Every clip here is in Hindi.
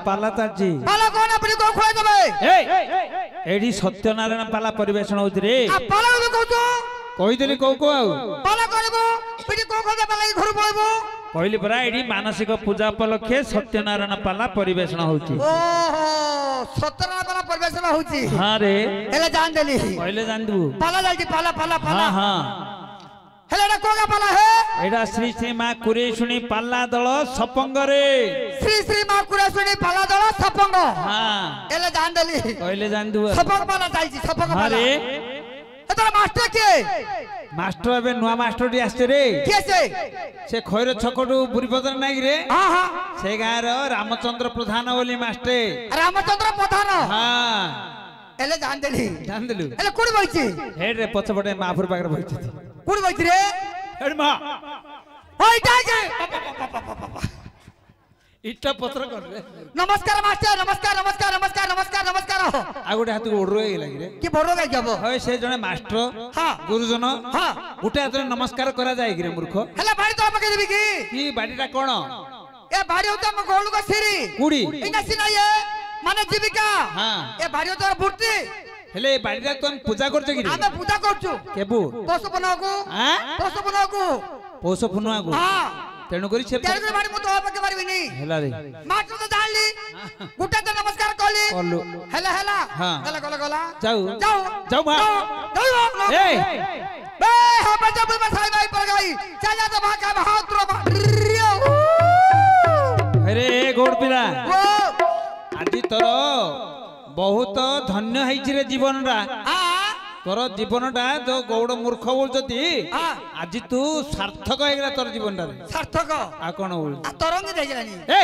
पाला ताजी पाला कोन अपनी को खोय देबे एडी सत्यनारायण पाला परिवेशन होत रे आ पाला को तो कहि देली को आउ पाला करबो पिटी को खोय पाला घर पळबो कहली परा एडी मानसिक पूजा उपलक्षे सत्यनारायण पाला परिवेशन होची ओहो सत्यनारायण पाला परिवेशन होची हां रे एला जान देली कहले जान दू पाला जालती पाला पाला पाला हां हां हेला कोगा पाला है एडा श्री श्री मां कुरेशुनी पाला दल सपंग रे श्री श्री मां कुरेशुनी पाला दल सपंग हां एला जान देली कहले जान दू सपंग पाला जाईची सपंग पाला अरे एतरा मास्टर के मास्टर एबे नुवा मास्टर डी आस्ते रे के से खैर छकटू बुरीपदर नाइ रे हां हां से गार रामचंद्र प्रधान बोली मास्टर रामचंद्र प्रधान हां एले जान देली जान देलु एले कोडी बइची हेड रे पछपटे माफुर पाकर बइची कोडी बइची रे हेड मा ओइ जागे इट्टा पत्र कर रे नमस्कार मास्टर नमस्कार नमस्कार नमस्कार नमस्कार नमस्कार आ गोटे हाथ ओडरो हे लागि रे की बोरो गाय जबो होय से जने मास्टर हां गुरुजन हां गोटे हाथ नमस्कार करा जाय रे मूर्ख हेला बाड़ी तो पके देबी की बाडीटा कोन ए बाड़ी होता म गोलु को सिरी कुडी इना सिना ये माने जीविका हां ए बाड़ी तो बुर्ती हेले बाडीटा तुम पूजा करछ कि आमे पूजा करछु केबु पशु बनाको हां पशु बनाको पौष पूर्णिमा को हां तेणु करी से तेरे बाड़ी मु तो पके पारबी नी हेला रे मास्टर तो जानली गुटा तो नमस्कार करली करलु हेला हेला हां गला गला गला जाऊ जाऊ जाऊ बा ए ए बे हम जब मैं साई भाई पर गई चला तो भागा बहुत रो अरे गोड़ पिला वो आदि तोर बहुत धन्य हैछि रे जीवन रा हां तोर जीवनटा जो गौड़ मूर्ख बोलछती हां आज तू सार्थक हेगला तोर जीवनटा रे सार्थक आ कोन बोल आ तरंग दे गेलानी ए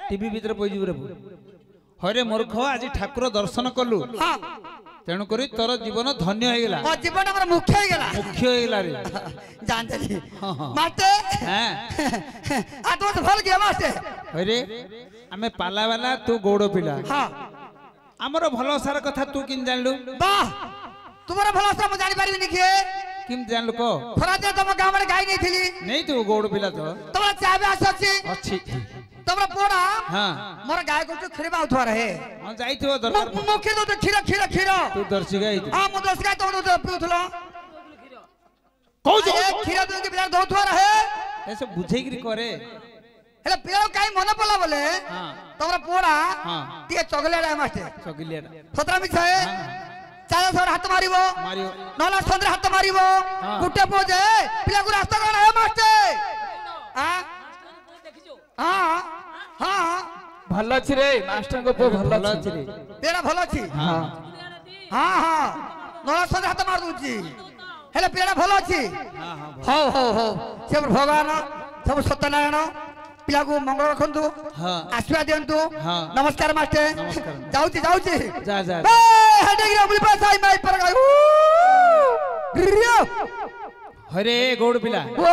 टीवी भीतर पइजु रे हरे मूर्ख आज ठाकुर दर्शन कलु हां तेणु करी तोर जीवन धन्य हेगला ओ जीवन हमर मुख्य हे गेला मुख्य हेगला रे जान चली हां हां माते हां आ तो भल गया माते अरे हमें पाला वाला तू गौड़ पिला हां हमर भलो सारा कथा तू किन जानलु वाह तुम्हारा भरोसा मु जानि पारिबी निके किम जानलु को खरा दे तुम गांव में गाई नहीं थी नहीं तू गौड़ पिला तो तुम्हारा चाबे आसछि अच्छी तुम्हारा पोड़ा हां मोर गाय को तो खिरबा उठवा रहे हां जाइथिबो दरबार मुख्य तो खीरा खीरा खीरा तू दर्शी गई हां मु दस गाय तो पिउथलो कौ जो खीरा तो बिना दोथवा रहे ऐसे बुझेगिरी करे हेले पेलो काई मन पला बोले हां तुम्हारा पोड़ा हां टिके चगलेडा मास्टर चगिलिया खतरा मिछे चाला सर हाथ मारिबो मारियो नला संद्र हाथ मारिबो हां गुटे पोजे पिला को रास्ता कोन है मास्टर हां हां हां भलो छी रे मास्टर को पो भलो छी रे पेड़ा भलो छी हां हां हां नला संद्र हाथ मार दूची हेले पेड़ा भलो छी हां हां हो हो हो से भगवान सब सत्यनारायण पिला को मंगल रखंतु हां आशीर्वाद दियंतु हां नमस्कार मास्टर नमस्कार जाउची जाउची जा जा ए हटे गिरा बुली पास आई माई पर गई रियो हरे गौड़ पिला ओ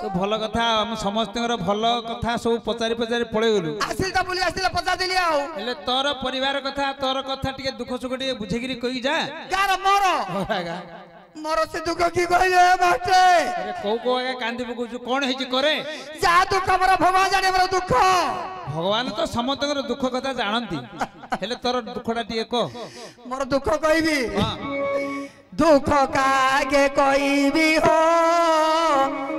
तो भलो कथा हम समस्तकर भलो कथा सब पचारि पचारि पळे गलु आसिलता बुली आसिला पचा दिली आउ हेले तोर परिवार कथा तोर कथा टिके दुख सुख टिके बुझेगिरी कहि जा गार मोरो होरागा मोरो से दुख की कहले मास्टर अरे को आगे कांदी पकुछु कोन हेछि करे जा दुख हमरा भगवान जाने हमरा दुख भगवान तो समस्तकर दुख कथा जानंती हेले तोर दुखडा टिके को मोर दुख कहबी हां दुख कागे कहबी हो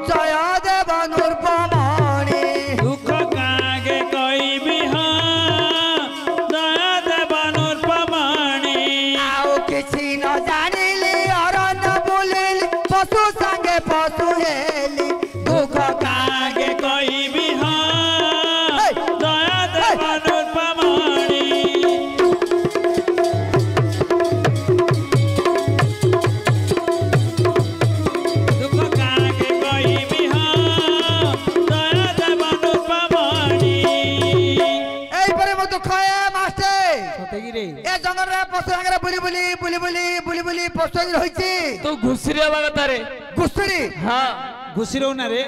जय देव नूरपमणि दुख कागे कहबी हां जय देव नूरपमणि आउ किछि न जानिली अरन बुलिल पशु संगे पशु हेली दुख कागे कहबी हां जय देव नूरपमणि दुख कागे कहबी हां जय देव नूरपमणि एई परे मो दुख है मास्टर सतेगी रे ए जंगल रे पशु संगे बुली बुली बुली बुली बुली बुली पशु होइछि तू घुसरी हवा कथा रे गुस्सरी हां घुसिरो ना रे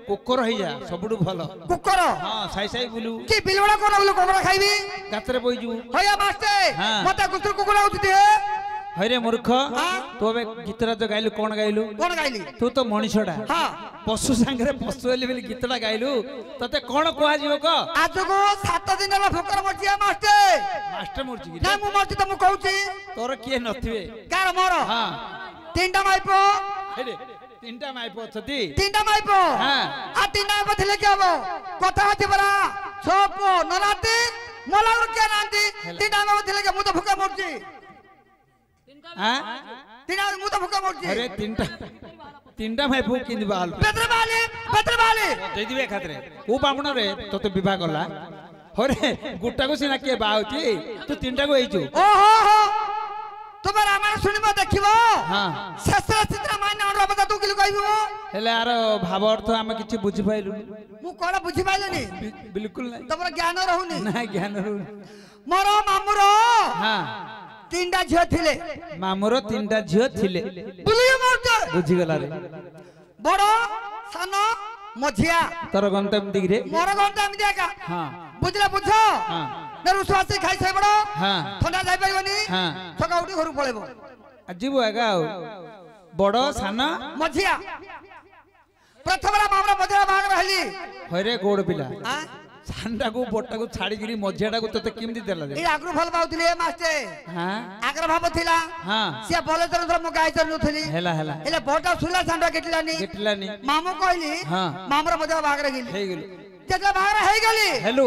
कुकर हैजा सबुडु भलो कुकर हां साई साई बुलु की बिलवड़ा कोन बोलो कोकड़ा खाइबी गातरे बइजु होया मास्टर हाँ। मते गुस्सर कुकुड़ा उठि दे হইরে মূর্খ তু এবে গীতটা তো গাইলু কোন গাইলু কোন গাইলি তু তো মଣିষটা হ্যাঁ পশু সাঙ্গরে পশু হেলি বেলি গীতটা গাইলু ততে কোন কোয়া ଯିବ ক আজকো 7 দিন হলা ভোকর মরছিয়া মাস্টার মাস্টার মরছি কি না মু মরছি তো মু কହୁছি তোর কিଏ নথিবে କାର মোর হ্যাঁ তিনটা মাইপো হেরে তিনটা মাইপ অছতি তিনটা মাইপো হ্যাঁ আর তিনটা মাইপো থিলে কি হবো কথা হচ্ছে বড়া সপো নরাতি মোলাউর কে নান্তি তিনটা মাইপো থিলে কি মু তো ভোকর মরছি হ্যাঁ তিনটা মু তো ভোকর মরছি আরে তিনটা মাইপ কিনি বাল বেত্রবালি দেই দিবে খাতরে ও বামুণ রে তোতে বিবাহ কলা হরে গুটাকু সিনা কে বাউছি তু তিনটাকু এইଛୁ ওহো হো তোমার আমার শুনিব দেখিব হ্যাঁ শাস্ত্র চিত্র মানে অনুবাদ তু কিলো কইবো হেলে আর ভাব অর্থ আমি কিছু বুঝি পাইলু মু কোন বুঝি পাইলনি বিলকুল নাই তোমার জ্ঞান রহুনি না জ্ঞান রহুনি মোর মামুর হ্যাঁ তিনটা ঝিও থিলে মামুর তিনটা ঝিও থিলে বুঝিও মোর বুঝি গলা রে বড় সান মঝিয়া তোর গন্তব্য দিগরে মোর ঘন্টা আমি দেখা হ্যাঁ বুঝলা বুঝো হ্যাঁ না রুসবাসি খাই খাই বড় হ্যাঁ ঠান্ডা যাই পারিবনি হ্যাঁ সকা উঠি ঘরু পড়েব আজিব এগা বড় সান মঝিয়া প্রথমরা মামরা মঝিয়া ভাগ রহলি হইরে গোড় পিলা আ সানটাকু বড়টাকু ছাড়িকিরি মঝিয়াটাকু তোতে কেমতি দেলা রে এই আগ্রহ ভাল পাউଥିଲି এ মাস্তে হ্যাঁ আগ্রহ ভাব ଥିଲା হ্যাঁ সে বলে তর মু গাই চলুଥିଲି হেলা হেলা এলে বড়টা সুলা সান্ডা কেটলানি গেটলানি মামু কইলি হ্যাঁ মামরা মঝিয়া ভাগ রহিলি হেই গেল যেটা ভাগ রহি গলি হেলো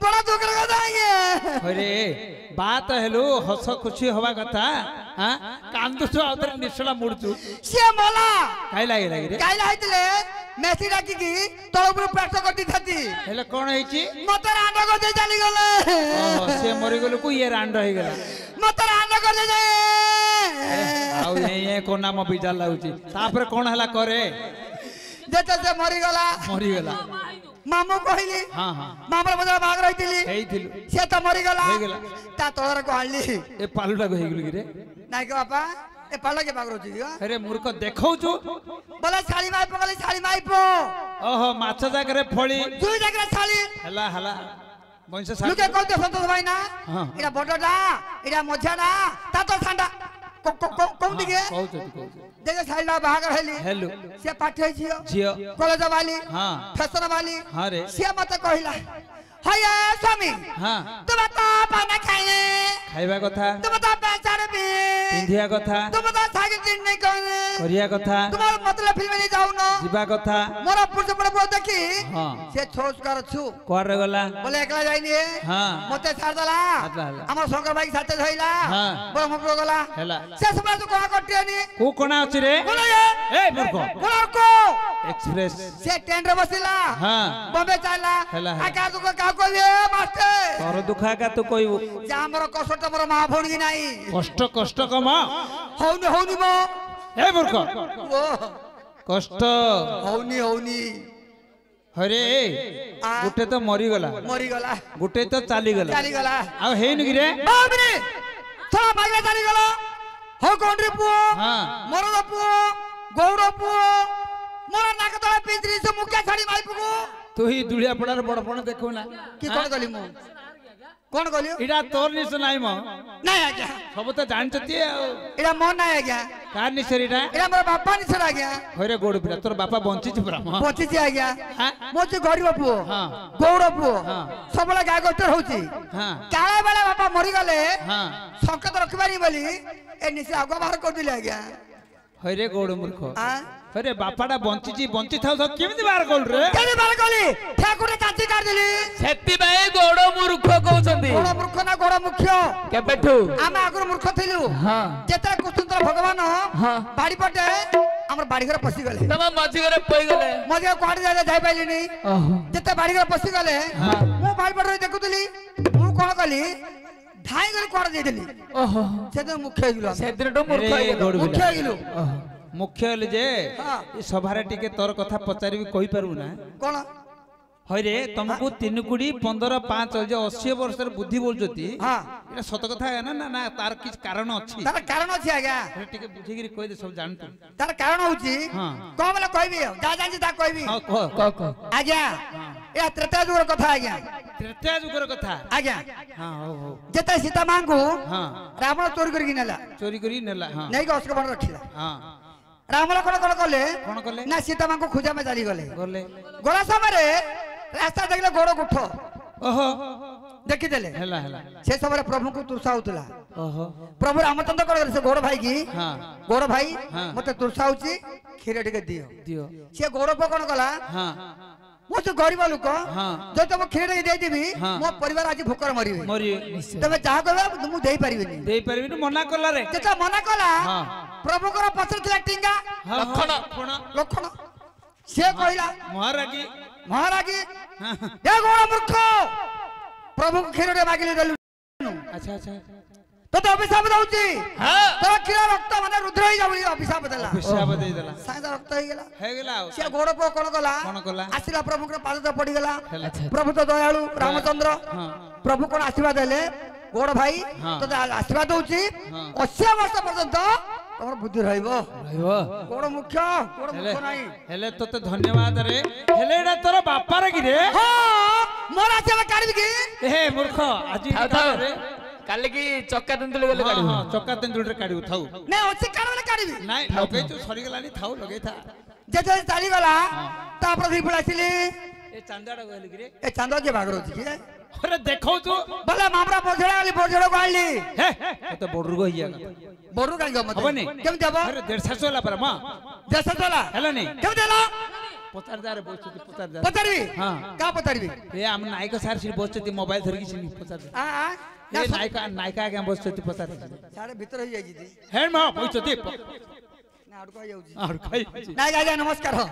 বড় দুঃখের কথা ইয়ে হইরে বাত হেলো হস খুশি হবা কথা হ্যাঁ কান্দুছ আউতরে নিশলা মুড়ছু সে মলা কাই লাগি লাগি রে কাইলা হইতলে মেসি ডাকি কি তোর উপর প্রার্থনা করতে থাকি হেলে কোন হইছি মতে রান্ড করতে চালি গলে ওহো সে মরি গেল কু ইয়ে রান্ড হই গেল মতে রান্ড করতে যাই আউ এ কোন নাম বিজাল লাগুছি তারপরে কোন হেলা করে যেতে সে মরি গলা মরি গেলা মামু কহিলি হ্যাঁ হ্যাঁ মামরা মধ্যে ভাগ রইতিলি ହେଇଥିଲୁ সে তো মরি গলা ହେଇଗଲା তা তোর কহিলি ଏ ପାଲୁଟାକୁ ହେଇଗଲୁ କି ରେ নাই কে বাপা এ পালা কে ভাগ রইছি ଆରେ ମୂର୍ଖ ଦେଖଉଛୁ বলে শালি মাই পগলি শালি মাই পো ଓହୋ ମାଛ ଜାଗାରେ ଫଳି দুই জায়গা শালি ହେଲା ହେଲା ବଂଶ লুকে কইতে সন্তোষ ভাই না হ্যাঁ। এটা বড়টা এটা মঝাটা তা তো ঠান্ডা কোন দিকে କହୁଛନ୍ତି କହୁଛନ୍ତି দেখে শালিটা ভাগ রইলি ହେଲୁ সে পাঠে ঝিও ଝିଅ কলেজ বালি ହଁ ফ্যাশন বালি ହଁ ରେ সে মতে কহিলা হইয়া স্বামী ହଁ তুমি তো পানা খাইলে ଖାଇବା କଥା তুমি তো বেচারে বি ପିନ୍ଧିବା କଥା তুমি তো সাইকেল দিন নাই কইলে କରିବା କଥା তোমার মতলব ফিল্মে নি যাও না ଯିବା କଥା মোর পুরুষ পড়ে বউ দেখি ହଁ সে ছোস করছু କୁଆଡେ ଗଲା বলে একলা যাইনি ହଁ মতে ছাড় দেলা ছাড় দেলা। আমার শঙ্কর ভাই সাথে ধইলা হ্যাঁ। বড় মুখ গলা ହେଲା সে সময় তো কোয়া করতেনি କୋଉ କଣା ଅଛି ରେ বলে ଏ ମୂର୍ଖ বড় কো ଏକ୍ସପ୍ରେସ সে ট্রেন রে বসিলা ହଁ বম্বে চাইলা ହେଲା, ହେଲା। আকা তো কাউ কইবে মাস্টার ତୋର ଦୁଃଖ ଏକା ତୁ କହିବୁ যে আমার কষ্ট মোর মা ভৌণী নাই କଷ୍ଟ କଷ୍ଟ କମ হৌনি হৌনি মো ଏ ମୂର୍ଖ ও କଷ୍ଟ হৌনি হৌনি ହରେ ଆ ଗୋଟେ ତ ମରିଗଲା মরি গলা ଗୋଟେ ତ ଚାଲିଗଲା চালি গলা ଆଉ ହେଇନି କି ରେ বাবরে থা বাইরে চালি গলা হো কোনরি পুও ହଁ মরদ পুও গৌড় পুও মোর নাক তলে পিঁজরি সে মুখে ছাড়ি মাইপুকু ତୁ ହି ଦୁଳିଆ ପଡାର ବଡପଣ ଦେଖୁ ନା কি কোন গলি মু কোন গলি ଏଇଟା ତୋର ନିଶ ନାହିଁ ମ নাই আজ্ঞা ସବୁ ତ ଜାଣିଛନ୍ତି ଆଉ এটা মন নাই আজ্ঞা କାହାର ନିଶରେ ଏଇଟା এটা মোর বাপা নিছর আজ্ঞা ହଇରେ ଗୋଡ ପିଲା ତୋର ବାପା ବଞ୍ଚିଛି ପୁରା ମ পচিছি আজ্ঞা হ্যাঁ মো যে গরিব পুও ହଁ গৌড় পুও হ্যাঁ। সবলে গায় গোষ্ঠী হଉଛି ହଁ কালে বেলা বাপা মরি গলে ହଁ সংকেত রখিবানি বলি এ নিচে আগুয়া বাহার করদিলে আজ্ঞা ହଇରେ ଗୋଡ ମୂର୍ଖ আ ହଇରେ ବାପାଟା ବଞ୍ଚିଛି ବଞ୍ଚିଥାଉ ତ କେମିତି ବାହାର କଲୁ ରେ কেনি বার গলি ঠাকুরে কাটি কাট দিলি ସେଥିପାଇଁ ଗୋଡ ମୂର୍ଖ କହୁଛନ୍ତି বড় মূর্খ না বড় মুখ্য କେବେଠୁ আমি আগুর মূর্খ থিলু ହଁ যেতে কুসুন্দর ভগবান ହଁ বাড়ি পটে আমার বাড়ি ঘরে পশি গলে ତମ ମଝି ଘରେ ପଇଗଲେ মজে কুয়াড়ে যাই পাইলিনি ଓହୋ যেতে বাড়ি ঘরে পশি গলে হ্যাঁ। মু বাড়ি পটে দেখুলি মু কোন কলি ধাই গলি কুয়াড়ে যাইলি ଓହୋ সেদিন মুখ্য হইগল ସେଦିନଠୁ ମୂର୍ଖ ରେ ହେଇଗଲ ଗୋଡ মুখ্য ପିଲା হইগল ଓହୋ ମୁଖ୍ୟ ହେଲେ ଯେ ହଁ। ଏ ସଭାରେ ଟିକେ ତୋର କଥା ପଚାରିବି କହିପାରିବୁ ନା কোন ହଇରେ ତମକୁ 3 କୋଟି 15 5 যে 80 ବର୍ଷର ବୁଦ୍ଧି ବୋଲୁଛନ୍ତି হ্যাঁ এটা ସତ କଥା ନା ନା ନା ତାର କିଛି କାରଣ ଅଛି তার কারণ আছে আজ্ঞা এটা ଟିକେ ବୁଝିକିରି କହିଦେ ସବୁ ଜାଣନ୍ତୁ তার কারণ হচ্ছে ହଁ কম বলে কইবি যা জানছি তা কইবি ହଁ କହ କହ କହ আজ্ঞା ହଁ ए त्रेता जुगर कथा आज्ञा त्रेता जुगर कथा आज्ञा हां हो जेते सीता मां को हां रावण चोरी करके नेला चोरी करी नेला हां नहीं के अस्त्र बन रखिला हां राम लखन कौन कले ना सीता मां को खोजा में चली गले गला समय रास्ता देखले गोड़ गुठ ओहो देखी देले हला हला से समय प्रभु को तुरसा होतला ओहो प्रभु रामचंद्र कर से गोड़ भाई की हां गोड़ भाई हाँ। मते तुरसा होची खीर टिके दियो दियो से गोड़ को कोन कला हां मो से गरीब लोक हाँ। जो तुम खीर टिके दे देबी हाँ। मो परिवार आज भूकर मरिबे मरी निश्चय तबे चाह कहबे मु देई परिबेनी देई परबी मना कला रे जेता मना कला हां प्रभु को पत्र थिला टिंगा लखन लखन से कहला महारागी महारागी ए गोड़ मूर्ख प्रभु को खीर टिके मागिले देलु अच्छा अच्छा तो अभिशाप दउची हां तो क्षीर रक्त माने रुद्र ही जाबली अभिशाप देला हिसाब दे देला सादा रक्त ही गेला हे गेला से गोड़ को कोन कला कोन कला आसिला प्रभु के पाद तो पड़ी गेला अच्छा प्रभु तो दयालु रामचंद्र हां प्रभु कोन आशीर्वाद देले गोड़ भाई हाँ। तो आशीर्वाद दउची हाँ। 80 वर्ष पर्यंत तमर बुद्धि रहइबो रहइबो गोड़ मुख्य गोड़ मुख्य नाही हेले तोते धन्यवाद रे हेले एडा तोर बापार की रे हां मोरा से काढबी की हे मूर्ख आज रे काले की चक्का तेंदुली गले हां गाड़ी हां चक्का तेंदुल रे काढू थाउ नै ओसे काढबले काढबी नाही लगे तू सरी गेलानी थाउ लगे था जे जे चाली गला तापर धी पळासिली ए चांदाडा गली की रे ए चांदा जे भाग रोची की अरे देखौ तू भला मामरा बोझड़ा वाली बोझड़ा को आली हे तो बोडरू गो हिया बोडरू काई गमत हबनी केम देबो अरे 150 वाला पर मां जैसा तोला हेला नी केम देला पतारदार बोचती पतारदार पतारबी हां का पतारबी ए हम नायक सार सिर बोचती मोबाइल धरकी सिनी पतारदार आ ए नायका नायका के बोचती पतारदार साडे भीतर होई जाई जी हे मां बोचती ना अडको जाउजी और खाई नाय गाय नमस्कार हो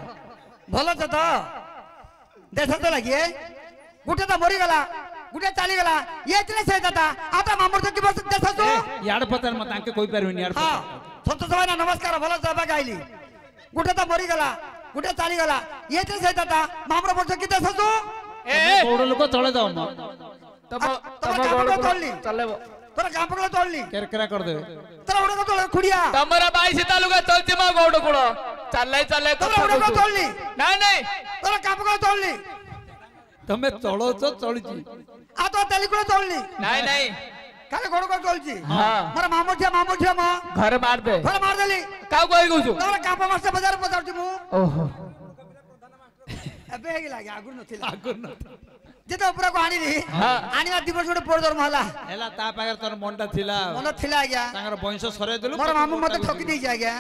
भलो छ तो देसा तो लागिए गुटे तो मरी गला गुटे चाली गला ये इतने से दाता आता मामर तो की बस देसा तो याड पतार मत आके कोई परवेनी यार हां संतोष भाई नमस्कार भलो सभा गाइली गुटे तो मरी गला गुटे चाली गला ये इतने से दाता मामर बोल की देसा तो ए बोड लोक चले जाओ मां तम तम तम गोड़ गोड़ तोड़ली चलेबो तोरा काम पकड़ तोड़ली केरकरा कर देबे तोरा उड़े को तोड़ खुड़िया तमरा 22 तालुका चलती मा गोड़ गुड़ चले चले तोरा उड़े को तोड़ली नहीं नहीं तोरा काम पकड़ तोड़ली तमे चलो तो चलीची आ तो तेली को तोड़ली नहीं नहीं काले गोड़ को तोड़ची हां मोर मामू ठिया मां घर मार दे घर मार देली का कोई कहू तोरा काम मास्टर बाजार पचारची मु ओहो अबे हेगी लागे आगुर नथिला आगुर न जेते ऊपर को आनीली हां आनीवा दिवस गोटे पोर दरम हला हेला ता पागर तोर मनटा थिला मन थिला गया तांगर वंश सरे देलु मोर मामू मते ठकी दै जा गया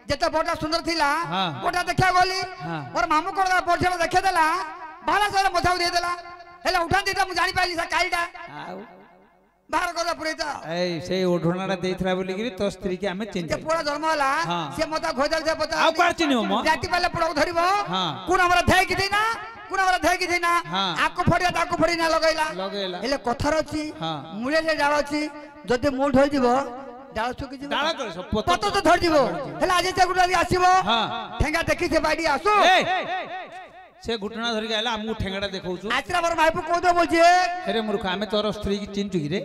जेते बोटा सुंदर थिला हाँ। बोटा देखा गोली हाँ। मोर मामू कोन पोरछा देखा देला बाला सारा मथाउ दे देला हेला उठा देता मु जानि पाइली सा काईटा आउ बाहर करदा पुरेता ए से ओढोनाडा देथरा बोली गिरी तो स्त्री के हमें जे चिंता पोरा जन्म हला हाँ। से मता खोजल से पता आउ पार चिनियो म राति पाले पोड़ा धरिबो हाँ। कोन हमरा धै कि दिना कोन हमरा धै कि दिना हाँ। आको फड़िया ताको फड़ी ना लगैला लगेला हेले कथार अछि हाँ। मुळे जे डाळ अछि जदि मूल होई दिबो डाळ सुकी जिवो डाळ कर सब पतो तो धर दिबो हेले आज जे गुडा आसीबो हां ठेंगा देखि से बाडी आसो ए से घुटना धरि गायला हमु ठेंगडा देखौछु आचरा मोर माइपु को दो बोलछे अरे मूर्ख हमें तोर स्त्री की चिंतु गिरे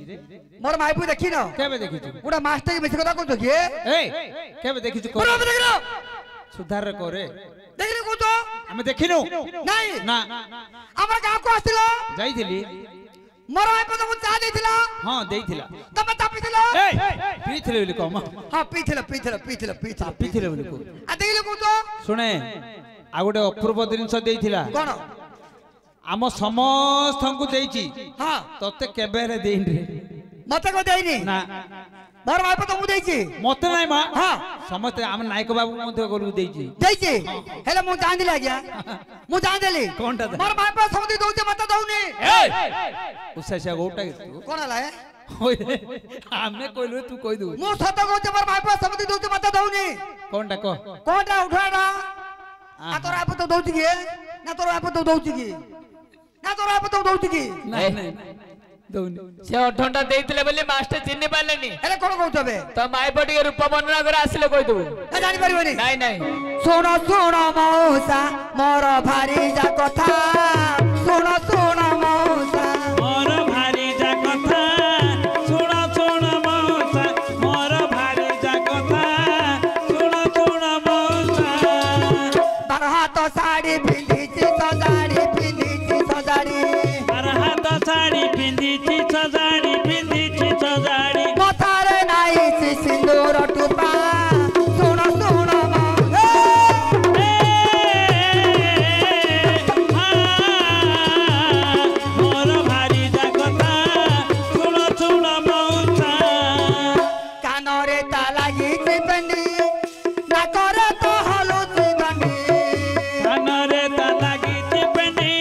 मोर माइपु देखि न केबे देखिछु गुडा मास्टर की बेसी कथा को तो के ए केबे देखिछु को बराबर देखि न सुधार करे देखि को तो हमें देखिनु नहीं ना हमर गांव को आस्तिलो जाइथिली मोर माइपु तो चा देथिला हां देइथिला तमे तापिथिलो ए पीथिले बोली कम हां पीथिला पीथिले बोली को आ देखिलो को तो सुने आ गोटे अपूर्व जिनिस देइथिला कोन आम समस्तंकु देइची हां तते केबे रे देइन रे मते को देइनी ना मोर माइपु तो मु देइची मते नाही मा हां समस्त आम नायक बाबू मध्ये गोलु देइची देइची हेले मु जान दिला गया मु जान देली कोनटा दे? मोर माइपु समति दउचे मते दउनी ए उसासिया गोटा तू कोन हला है हमें कोइलु तू कोइ दउ मु सत कहते मोर माइपु समति दउचे मते दउनी कोनटा को कोनटा उठाडा आ तोर आप तो दउची की ना तोर आप तो दउची की ना तोर आप तो दउची की नाही नाही दउनी से 8 घंटा देइतले बोली मास्टर चिन्नी पालेनी हेले कोन कहतबे तो माई पटी रूप वर्णना करे आसिले कहि दउ ना जानि परिबनी नहीं नहीं सुनो सुनो मौसा मोर भारी जा कथा सुनो सुनो मौसा मोर भारी जा कथा सुन सुन मौसा मोर भारी जा कथा सुन सुन मौसा बारहा तो साड़ी पिंधिची सजाड़ी पिंधिची सजाड़ी ପିନ୍ଧିଛି ସଜାଡ଼ି ପିନ୍ଧିଛି ସଜାଡ଼ି ମଥାରେ ନାଇଛି ସିନ୍ଦୁର ଟୁପା ଶୁଣ ଶୁଣ ମୋର ଭାରି ଯା କଥା ଶୁଣ ଶୁଣ ମଉସା କାନରେ ତା ଲାଗିଛି ପେଣ୍ଡି ନାକରେ ତ ହଲୁଛି ଗଣ୍ଡି କାନରେ ତା ଲାଗିଛି ପେଣ୍ଡି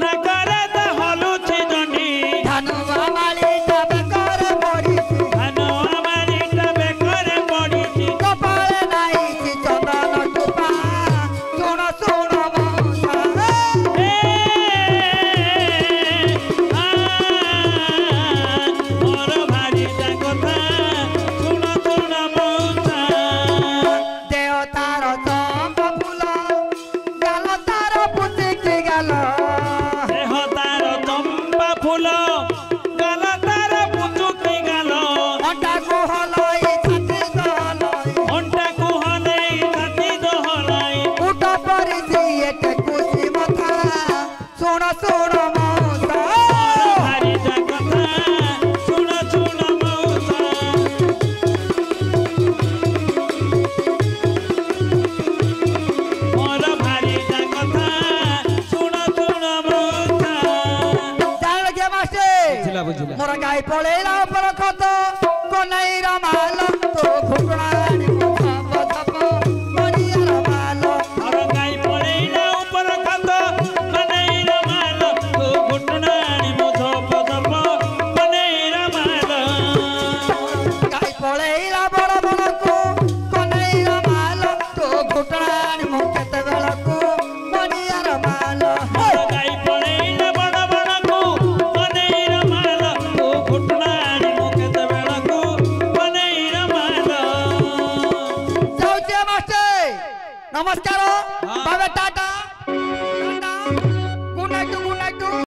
ନାକରେ ତା ହଲୁଛି ଦଣ୍ଡି ଧାନୁଆ ମାଳିଟା ବେକରେ ପଡ଼ିଛି ଧାନ ମାରିଟା ବେକରେ ପଡ଼ିଛି କପାଳେ ନାଇଛି ଚନ୍ଦନ ଟୁପା ଶୁଣ ଶୁଣ ମଉସା ମୋର ଭାରି ଯା କଥା ଶୁଣ ଶୁଣ ମଉସା ଦେହ ତାର ଚମ୍ପା ଫୁଲ ଗାଲ ତାର ପୁତିକି ଗାଲ ଦେହ ତାର ଚମ୍ପା ଫୁଲ ଗାଲ ତାର ପୁଚୁକି ଗାଲ ଅଣ୍ଟାକୁ ହଲଇ ଛାତି ଦହଲଇ ଅଣ୍ଟାକୁ ହଲେଇ ଛାତି ଦହଲାଇ ଉଟ ପରିଛି ଏଟେ କୁସି ମଥା ଶୁଣ ଶୁଣ ମଉସା ଭାରି ଯା କଥା ଶୁଣ ଶୁଣ ମଉସା ମୋର ଭାରି ଯା କଥା ଶୁଣ ଶୁଣ ମଉସା ଜାଣିଲ କିଏ ମାଷ୍ଟେ ବୁଝିଲା ମୋର ଗାଈ ପଳେଇଲା ଉପର ଖତ କନେଇର ମାଲ ତୋ ଘୁଟଣାଣି ଥପ ଥପ ମଣିଆର ମାଲ ମୋର ଗାଈ ପଳେଇଲା ଉପର ଖାତ କନେଇର ମାଲ ତୋ ଘୁଟଣାଣି ମୋ ଧପ ଧପ କନେଇର ମାଲ ଗାଈ ପଳେଇଲା ବଡ଼ ବଡ଼କୁ କନେଇର ମାଲ ତୋ ଘୁଟଣାଣି ମୁଁ କେତେବେଳକୁ ମଣିଆର ମାଲ ମୋର ଗାଈ ପଳେଇଲା ବଡ଼ ବଡ଼କୁ କନେଇର ମାଲ ତୋ ଘୁଟଣାଣି ମୋ କେତେବେଳକୁ କନେଇର ମାଲ ଯାଉଛି ମାଷ୍ଟେ ନମସ୍କାର ବାବେ ଟାଟା